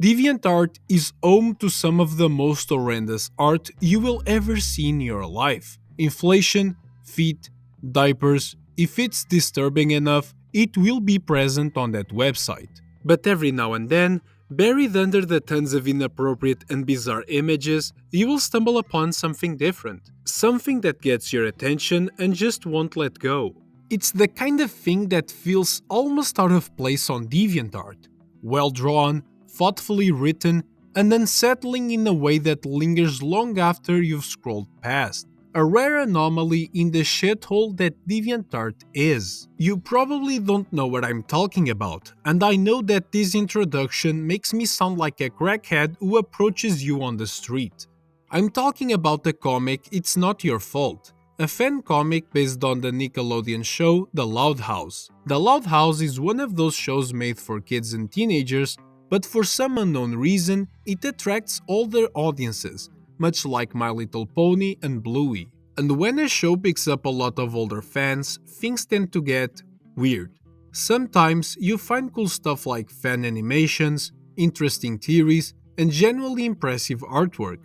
DeviantArt is home to some of the most horrendous art you will ever see in your life. Inflation, feet, diapers. If it's disturbing enough, it will be present on that website. But every now and then, buried under the tons of inappropriate and bizarre images, you will stumble upon something different. Something that gets your attention and just won't let go. It's the kind of thing that feels almost out of place on DeviantArt. Well drawn, thoughtfully written, and unsettling in a way that lingers long after you've scrolled past. A rare anomaly in the shithole that DeviantArt is. You probably don't know what I'm talking about, and I know that this introduction makes me sound like a crackhead who approaches you on the street. I'm talking about the comic It's Not Your Fault, a fan comic based on the Nickelodeon show The Loud House. The Loud House is one of those shows made for kids and teenagers, but for some unknown reason, it attracts older audiences, much like My Little Pony and Bluey. And when a show picks up a lot of older fans, things tend to get weird. Sometimes you find cool stuff like fan animations, interesting theories, and genuinely impressive artwork.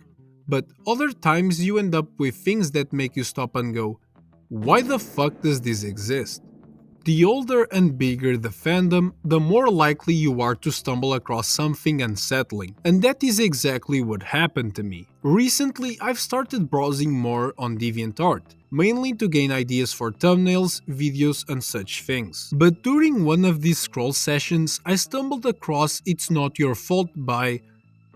But other times you end up with things that make you stop and go, why the fuck does this exist? The older and bigger the fandom, the more likely you are to stumble across something unsettling, and that is exactly what happened to me. Recently, I've started browsing more on DeviantArt, mainly to gain ideas for thumbnails, videos, and such things. But during one of these scroll sessions, I stumbled across It's Not Your Fault by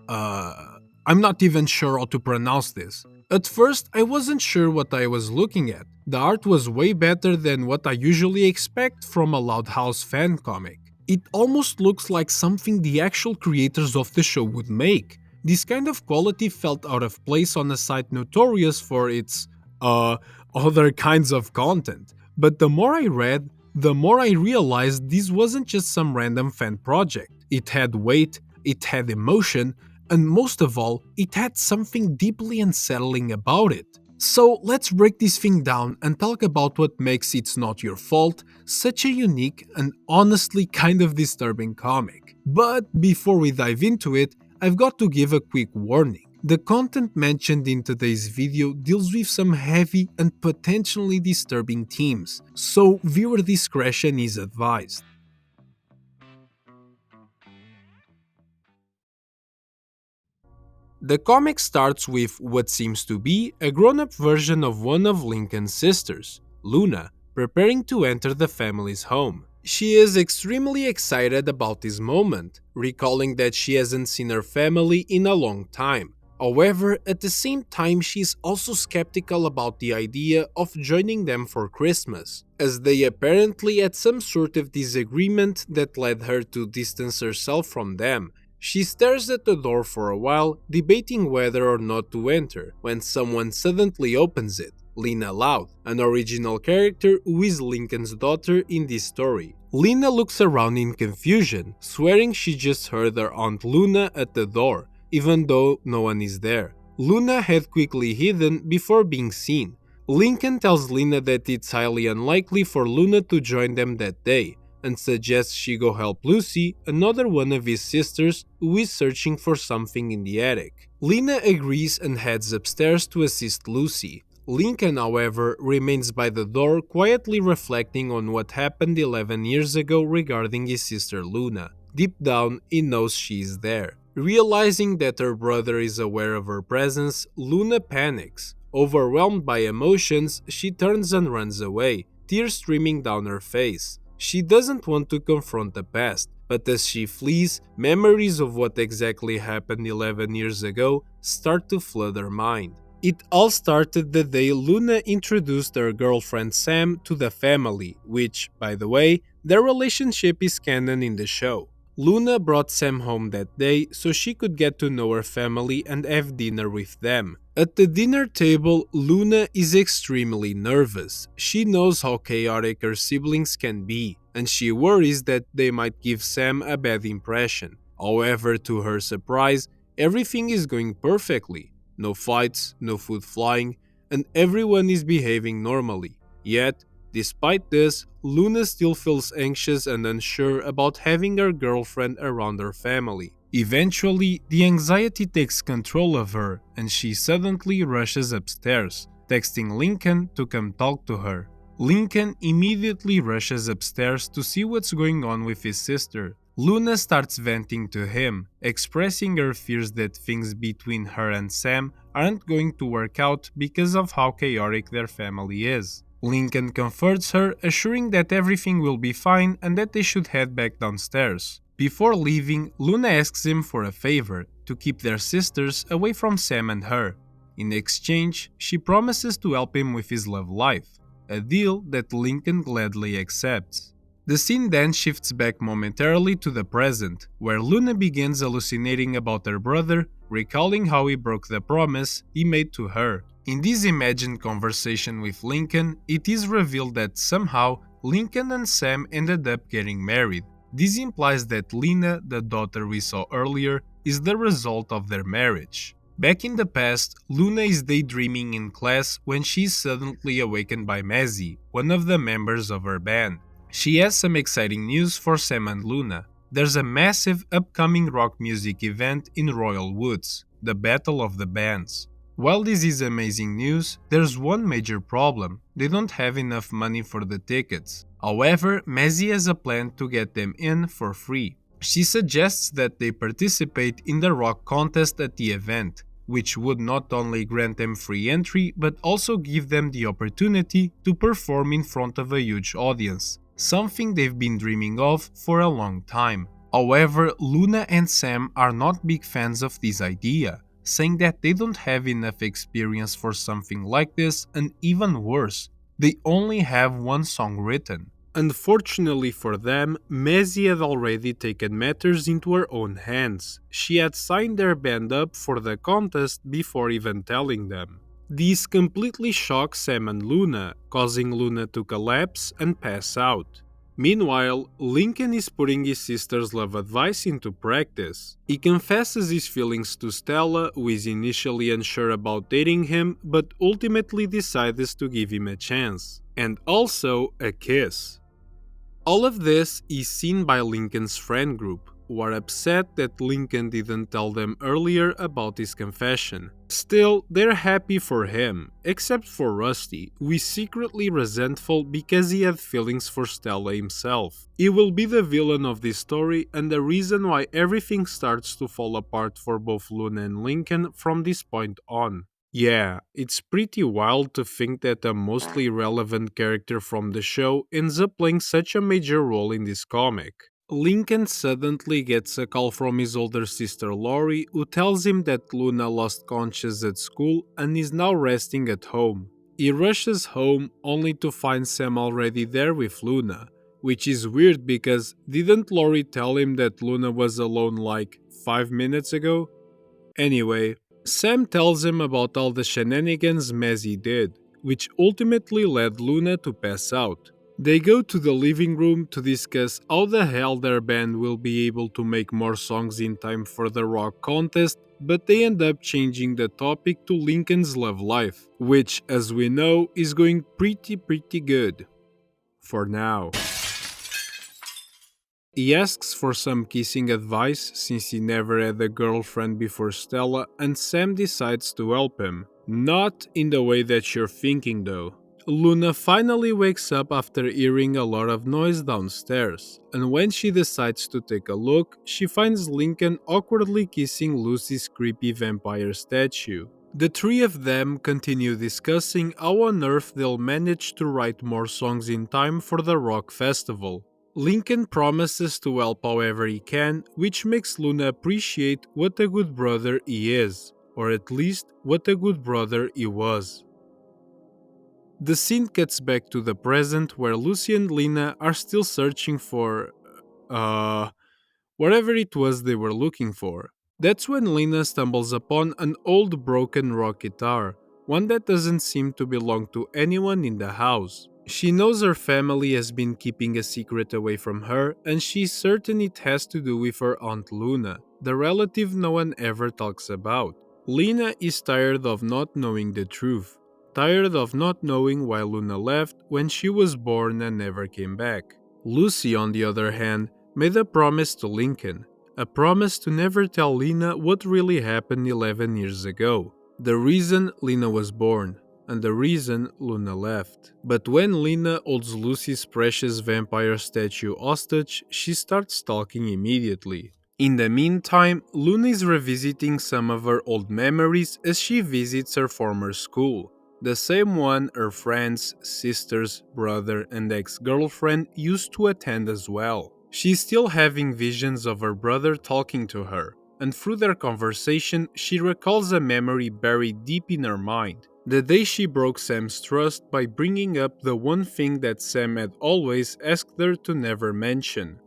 I'm not even sure how to pronounce this. At first, I wasn't sure what I was looking at. The art was way better than what I usually expect from a Loud House fan comic. It almost looks like something the actual creators of the show would make. This kind of quality felt out of place on a site notorious for its, other kinds of content. But the more I read, the more I realized this wasn't just some random fan project. It had weight, it had emotion, and most of all, it had something deeply unsettling about it. So let's break this thing down and talk about what makes It's Not Your Fault such a unique and honestly kind of disturbing comic. But before we dive into it, I've got to give a quick warning. The content mentioned in today's video deals with some heavy and potentially disturbing themes, so viewer discretion is advised. The comic starts with what seems to be a grown-up version of one of Lincoln's sisters, Luna, preparing to enter the family's home. She is extremely excited about this moment, recalling that she hasn't seen her family in a long time. However, at the same time she is also skeptical about the idea of joining them for Christmas, as they apparently had some sort of disagreement that led her to distance herself from them. She stares at the door for a while, debating whether or not to enter, when someone suddenly opens it, Lena Loud, an original character who is Lincoln's daughter in this story. Lena looks around in confusion, swearing she just heard her Aunt Luna at the door, even though no one is there. Luna had quickly hidden before being seen. Lincoln tells Lena that it's highly unlikely for Luna to join them that day, and suggests she go help Lucy, another one of his sisters who is searching for something in the attic. Lena agrees and heads upstairs to assist Lucy. Lincoln, however, remains by the door quietly reflecting on what happened 11 years ago regarding his sister Luna. Deep down, he knows she is there. Realizing that her brother is aware of her presence, Luna panics. Overwhelmed by emotions, she turns and runs away, tears streaming down her face. She doesn't want to confront the past, but as she flees, memories of what exactly happened 11 years ago start to flood her mind. It all started the day Luna introduced her girlfriend Sam to the family, which, by the way, their relationship is canon in the show. Luna brought Sam home that day so she could get to know her family and have dinner with them. At the dinner table, Luna is extremely nervous. She knows how chaotic her siblings can be, and she worries that they might give Sam a bad impression. However, to her surprise, everything is going perfectly. No fights, no food flying, and everyone is behaving normally. Yet, despite this, Luna still feels anxious and unsure about having her girlfriend around her family. Eventually, the anxiety takes control of her and she suddenly rushes upstairs, texting Lincoln to come talk to her. Lincoln immediately rushes upstairs to see what's going on with his sister. Luna starts venting to him, expressing her fears that things between her and Sam aren't going to work out because of how chaotic their family is. Lincoln comforts her, assuring that everything will be fine and that they should head back downstairs. Before leaving, Luna asks him for a favor, to keep their sisters away from Sam and her. In exchange, she promises to help him with his love life, a deal that Lincoln gladly accepts. The scene then shifts back momentarily to the present, where Luna begins hallucinating about her brother, recalling how he broke the promise he made to her. In this imagined conversation with Lincoln, it is revealed that somehow Lincoln and Sam ended up getting married. This implies that Lena, the daughter we saw earlier, is the result of their marriage. Back in the past, Luna is daydreaming in class when she is suddenly awakened by Mazzy, one of the members of her band. She has some exciting news for Sam and Luna. There's a massive upcoming rock music event in Royal Woods, the Battle of the Bands. While this is amazing news, there's one major problem: they don't have enough money for the tickets. However, Mazzy has a plan to get them in for free. She suggests that they participate in the rock contest at the event, which would not only grant them free entry but also give them the opportunity to perform in front of a huge audience, something they've been dreaming of for a long time. However, Luna and Sam are not big fans of this idea, saying that they don't have enough experience for something like this, and even worse, they only have one song written. Unfortunately for them, Mazzy had already taken matters into her own hands. She had signed their band up for the contest before even telling them. This completely shocks Sam and Luna, causing Luna to collapse and pass out. Meanwhile, Lincoln is putting his sister's love advice into practice. He confesses his feelings to Stella, who is initially unsure about dating him, but ultimately decides to give him a chance. And also a kiss. All of this is seen by Lincoln's friend group, who are upset that Lincoln didn't tell them earlier about his confession. Still, they're happy for him, except for Rusty, who is secretly resentful because he had feelings for Stella himself. He will be the villain of this story and the reason why everything starts to fall apart for both Luna and Lincoln from this point on. Yeah, it's pretty wild to think that a mostly relevant character from the show ends up playing such a major role in this comic. Lincoln suddenly gets a call from his older sister Lori, who tells him that Luna lost conscious at school and is now resting at home. He rushes home only to find Sam already there with Luna, which is weird because didn't Lori tell him that Luna was alone like 5 minutes ago? Anyway, Sam tells him about all the shenanigans Mazzy did, which ultimately led Luna to pass out. They go to the living room to discuss how the hell their band will be able to make more songs in time for the rock contest, but they end up changing the topic to Lincoln's love life, which, as we know, is going pretty good. For now. He asks for some kissing advice since he never had a girlfriend before Stella, and Sam decides to help him. Not in the way that you're thinking though. Luna finally wakes up after hearing a lot of noise downstairs, and when she decides to take a look, she finds Lincoln awkwardly kissing Lucy's creepy vampire statue. The three of them continue discussing how on earth they'll manage to write more songs in time for the rock festival. Lincoln promises to help however he can, which makes Luna appreciate what a good brother he is, or at least what a good brother he was. The scene cuts back to the present where Lucy and Lena are still searching for, whatever it was they were looking for. That's when Lena stumbles upon an old broken rock guitar, one that doesn't seem to belong to anyone in the house. She knows her family has been keeping a secret away from her, and she's certain it has to do with her Aunt Luna, the relative no one ever talks about. Lena is tired of not knowing the truth, tired of not knowing why Luna left when she was born and never came back. Lucy, on the other hand, made a promise to Lincoln, A promise to never tell Lena what really happened 11 years ago, the reason Lena was born, and the reason Luna left. But when Lena holds Lucy's precious vampire statue hostage, she starts talking immediately. In the meantime, Luna is revisiting some of her old memories as she visits her former school, the same one her friends, sisters, brother, and ex-girlfriend used to attend as well. She's still having visions of her brother talking to her, and through their conversation, she recalls a memory buried deep in her mind. The day she broke Sam's trust by bringing up the one thing that Sam had always asked her to never mention.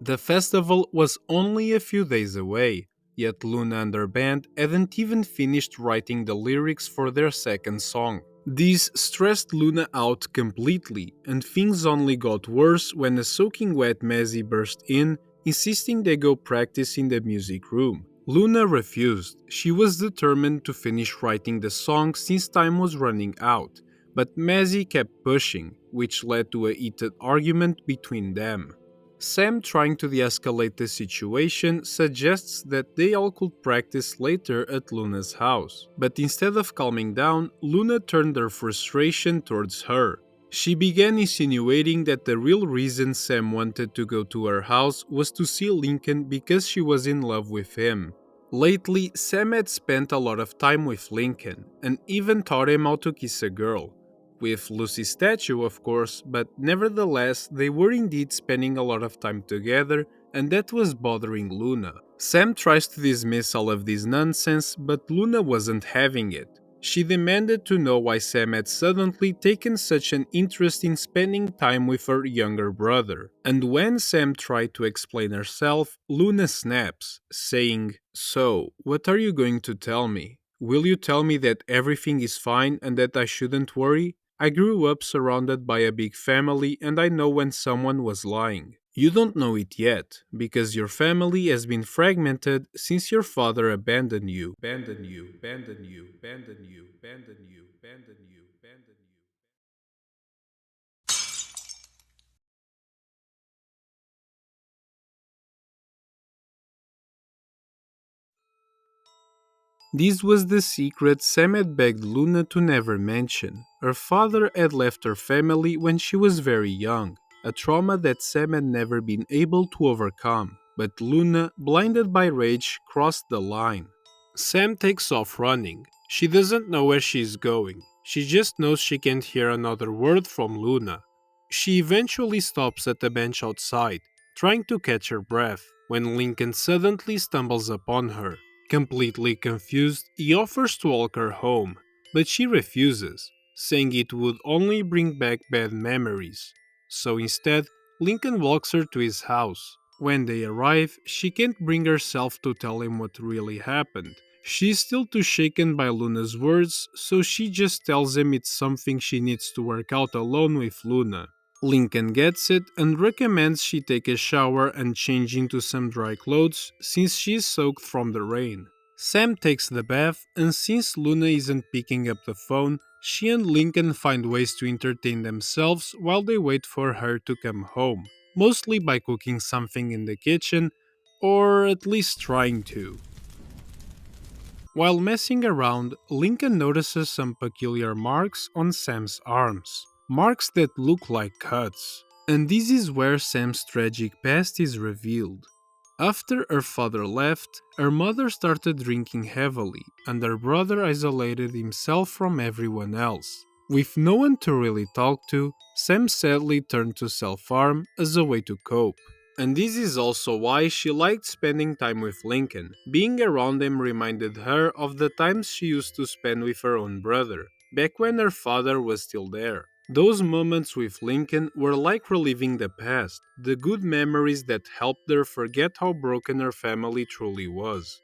The festival was only a few days away, yet Luna and her band hadn't even finished writing the lyrics for their second song. This stressed Luna out completely, and things only got worse when a soaking wet Mazzy burst in, insisting they go practice in the music room. Luna refused. She was determined to finish writing the song since time was running out, but Mazzy kept pushing, which led to a heated argument between them. Sam, trying to de-escalate the situation, suggests that they all could practice later at Luna's house. But instead of calming down, Luna turned her frustration towards her. She began insinuating that the real reason Sam wanted to go to her house was to see Lincoln because she was in love with him. Lately, Sam had spent a lot of time with Lincoln, and even taught him how to kiss a girl. With Lucy's statue, of course, but nevertheless, they were indeed spending a lot of time together, and that was bothering Luna. Sam tries to dismiss all of this nonsense, but Luna wasn't having it. She demanded to know why Sam had suddenly taken such an interest in spending time with her younger brother. And when Sam tried to explain herself, Luna snaps, saying, "So, what are you going to tell me? Will you tell me that everything is fine and that I shouldn't worry? I grew up surrounded by a big family and I know when someone was lying. You don't know it yet, because your family has been fragmented since your father abandoned you. Abandoned you, abandoned you, abandoned you, abandoned you, abandoned you, abandoned you." This was the secret Sam had begged Luna to never mention. Her father had left her family when she was very young, a trauma that Sam had never been able to overcome. But Luna, blinded by rage, crossed the line. Sam takes off running. She doesn't know where she is going. She just knows she can't hear another word from Luna. She eventually stops at the bench outside, trying to catch her breath, when Lincoln suddenly stumbles upon her. Completely confused, he offers to walk her home, but she refuses, saying it would only bring back bad memories. So instead, Lincoln walks her to his house. When they arrive, she can't bring herself to tell him what really happened. She's still too shaken by Luna's words, so she just tells him it's something she needs to work out alone with Luna. Lincoln gets it and recommends she take a shower and change into some dry clothes since she's soaked from the rain. Sam takes the bath, and since Luna isn't picking up the phone, she and Lincoln find ways to entertain themselves while they wait for her to come home, mostly by cooking something in the kitchen, or at least trying to. While messing around, Lincoln notices some peculiar marks on Sam's arms. Marks that look like cuts. And this is where Sam's tragic past is revealed. After her father left, her mother started drinking heavily, and her brother isolated himself from everyone else. With no one to really talk to, Sam sadly turned to self-harm as a way to cope. And this is also why she liked spending time with Lincoln. Being around him reminded her of the times she used to spend with her own brother, back when her father was still there. Those moments with Lincoln were like reliving the past, the good memories that helped her forget how broken her family truly was.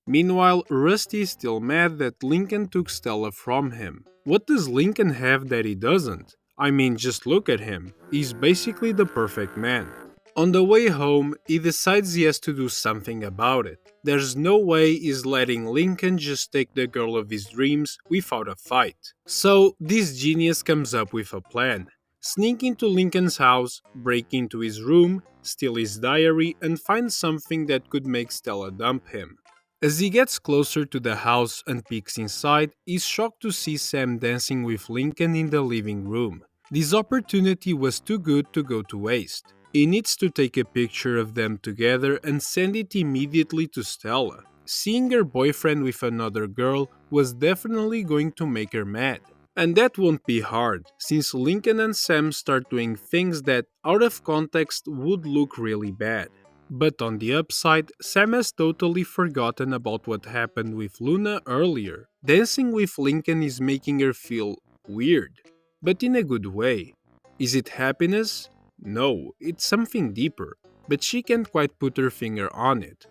Meanwhile, Rusty is still mad that Lincoln took Stella from him. What does Lincoln have that he doesn't? I mean, just look at him. He's basically the perfect man. On the way home, he decides he has to do something about it. There's no way he's letting Lincoln just take the girl of his dreams without a fight. So, this genius comes up with a plan. sneak into Lincoln's house, break into his room, steal his diary, and find something that could make Stella dump him. As he gets closer to the house and peeks inside, he's shocked to see Sam dancing with Lincoln in the living room. This opportunity was too good to go to waste. He needs to take a picture of them together and send it immediately to Stella. Seeing her boyfriend with another girl was definitely going to make her mad. And that won't be hard, since Lincoln and Sam start doing things that, out of context, would look really bad. But on the upside, Sam has totally forgotten about what happened with Luna earlier. Dancing with Lincoln is making her feel weird, but in a good way. Is it happiness? No, it's something deeper, but she can't quite put her finger on it.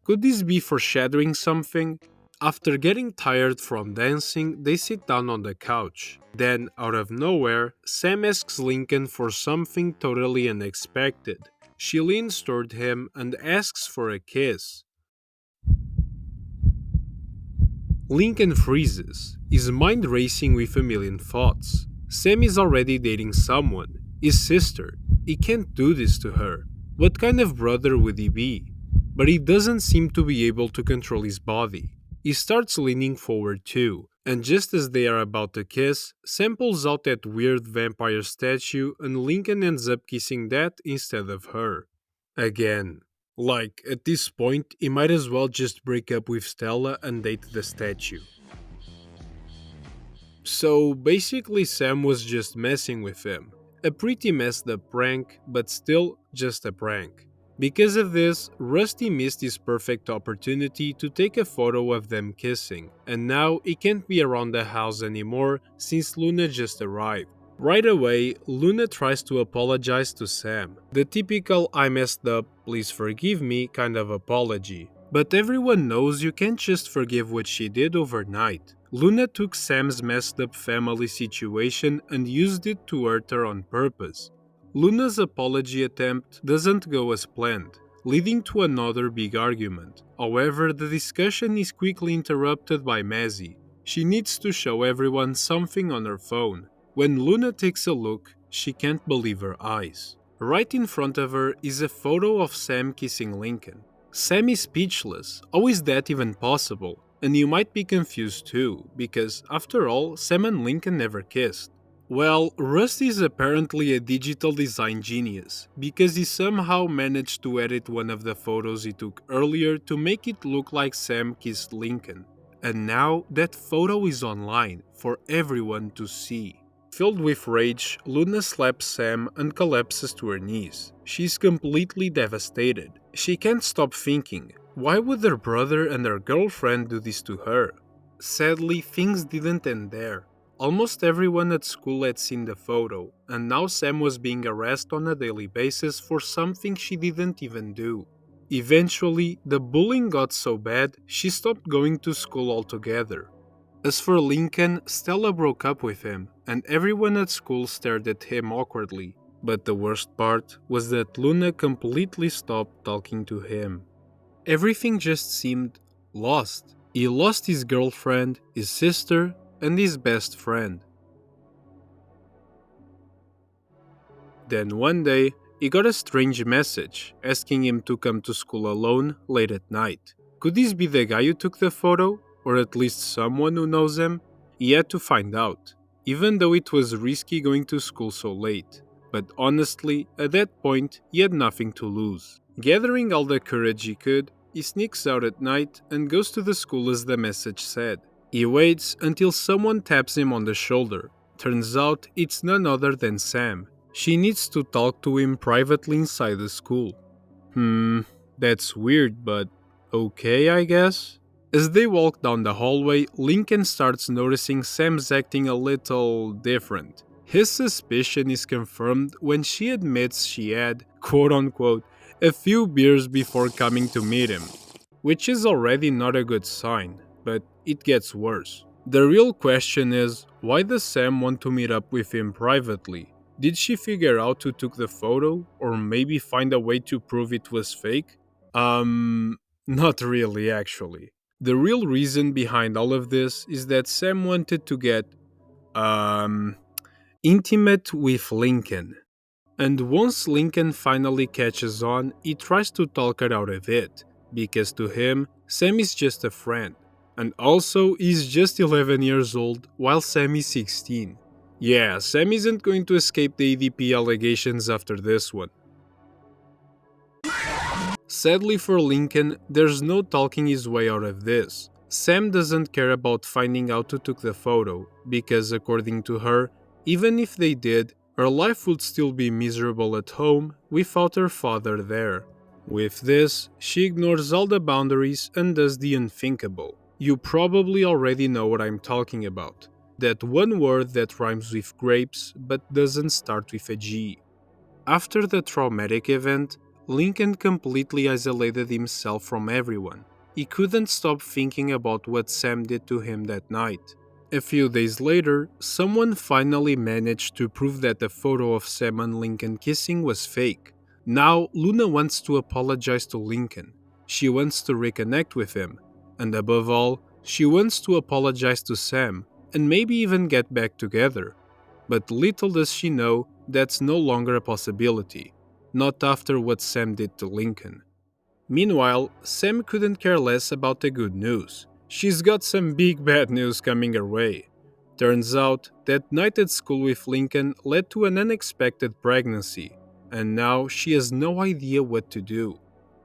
Could this be foreshadowing something? After getting tired from dancing, they sit down on the couch. Then, out of nowhere, Sam asks Lincoln for something totally unexpected. She leans toward him and asks for a kiss. Lincoln freezes, his mind racing with a million thoughts. Sam is already dating someone, his sister. He can't do this to her. What kind of brother would he be? But he doesn't seem to be able to control his body. He starts leaning forward too, and just as they are about to kiss, Sam pulls out that weird vampire statue and Lincoln ends up kissing that instead of her. Again. Like, at this point, he might as well just break up with Stella and date the statue. So basically, Sam was just messing with him. A pretty messed up prank, but still just a prank. Because of this, Rusty missed his perfect opportunity to take a photo of them kissing, and now he can't be around the house anymore since Luna just arrived. Right away, Luna tries to apologize to Sam. The typical "I messed up, please forgive me" kind of apology. But everyone knows you can't just forgive what she did overnight. Luna took Sam's messed up family situation and used it to hurt her on purpose. Luna's apology attempt doesn't go as planned, leading to another big argument. However, the discussion is quickly interrupted by Mazzy. She needs to show everyone something on her phone. When Luna takes a look, she can't believe her eyes. Right in front of her is a photo of Sam kissing Lincoln. Sam is speechless. How is that even possible? And you might be confused too, because after all, Sam and Lincoln never kissed. Well, Rusty is apparently a digital design genius, because he somehow managed to edit one of the photos he took earlier to make it look like Sam kissed Lincoln. And now that photo is online for everyone to see. Filled with rage, Luna slaps Sam and collapses to her knees. She's completely devastated. She can't stop thinking, why would her brother and her girlfriend do this to her? Sadly, things didn't end there. Almost everyone at school had seen the photo, and now Sam was being harassed on a daily basis for something she didn't even do. Eventually, the bullying got so bad, she stopped going to school altogether. As for Lincoln, Stella broke up with him, and everyone at school stared at him awkwardly. But the worst part was that Luna completely stopped talking to him. Everything just seemed lost. He lost his girlfriend, his sister, and his best friend. Then one day, he got a strange message asking him to come to school alone late at night. Could this be the guy who took the photo? Or at least someone who knows him? He had to find out, even though it was risky going to school so late. But honestly, at that point, he had nothing to lose. Gathering all the courage he could, he sneaks out at night and goes to the school as the message said. He waits until someone taps him on the shoulder. Turns out it's none other than Sam. She needs to talk to him privately inside the school. That's weird, but okay, I guess? As they walk down the hallway, Lincoln starts noticing Sam's acting a little different. His suspicion is confirmed when she admits she had, quote unquote, a few beers before coming to meet him, which is already not a good sign, but it gets worse. The real question is, why does Sam want to meet up with him privately? Did she figure out who took the photo, or maybe find a way to prove it was fake? Not really actually. The real reason behind all of this is that Sam wanted to get, Intimate with Lincoln. And once Lincoln finally catches on, he tries to talk her out of it, because to him, Sam is just a friend. And also, he's just 11 years old, while Sam is 16. Yeah, Sam isn't going to escape the EDP allegations after this one. Sadly for Lincoln, there's no talking his way out of this. Sam doesn't care about finding out who took the photo, because according to her, even if they did, her life would still be miserable at home without her father there. With this, she ignores all the boundaries and does the unthinkable. You probably already know what I'm talking about. That one word that rhymes with grapes but doesn't start with a G. After the traumatic event, Lincoln completely isolated himself from everyone. He couldn't stop thinking about what Sam did to him that night. A few days later, someone finally managed to prove that the photo of Sam and Lincoln kissing was fake. Now, Luna wants to apologize to Lincoln. She wants to reconnect with him. And above all, she wants to apologize to Sam, and maybe even get back together. But little does she know that's no longer a possibility, not after what Sam did to Lincoln. Meanwhile, Sam couldn't care less about the good news. She's got some big bad news coming her way. Turns out, that night at school with Lincoln led to an unexpected pregnancy, and now she has no idea what to do.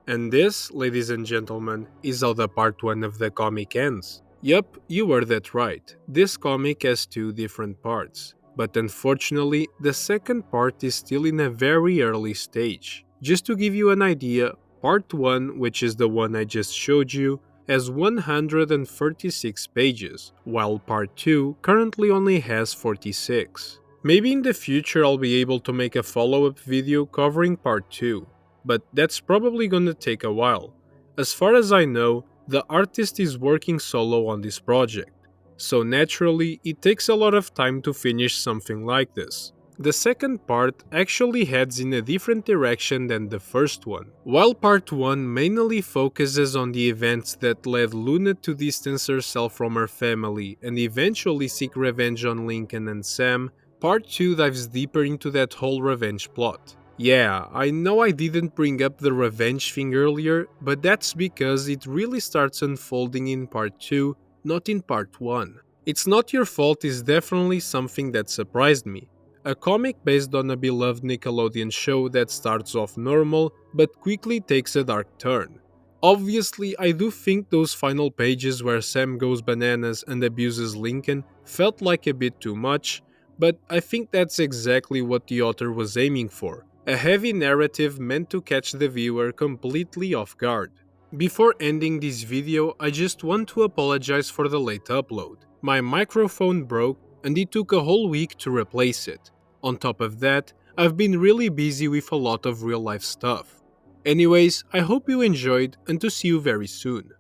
And this, ladies and gentlemen, is how the part 1 of the comic ends. Yup, you heard that right. This comic has two different parts. But unfortunately, the second part is still in a very early stage. Just to give you an idea, part 1, which is the one I just showed you, has 136 pages, while part 2 currently only has 46. Maybe in the future I'll be able to make a follow-up video covering part 2, but that's probably gonna take a while. As far as I know, the artist is working solo on this project, so naturally it takes a lot of time to finish something like this. The second part actually heads in a different direction than the first one. While part 1 mainly focuses on the events that led Luna to distance herself from her family and eventually seek revenge on Lincoln and Sam, part 2 dives deeper into that whole revenge plot. Yeah, I know I didn't bring up the revenge thing earlier, but that's because it really starts unfolding in part 2, not in part 1. It's Not Your Fault is definitely something that surprised me. A comic based on a beloved Nickelodeon show that starts off normal, but quickly takes a dark turn. Obviously, I do think those final pages where Sam goes bananas and abuses Lincoln felt like a bit too much, but I think that's exactly what the author was aiming for. A heavy narrative meant to catch the viewer completely off guard. Before ending this video, I just want to apologize for the late upload. My microphone broke and it took a whole week to replace it. On top of that, I've been really busy with a lot of real life stuff. Anyways, I hope you enjoyed and to see you very soon.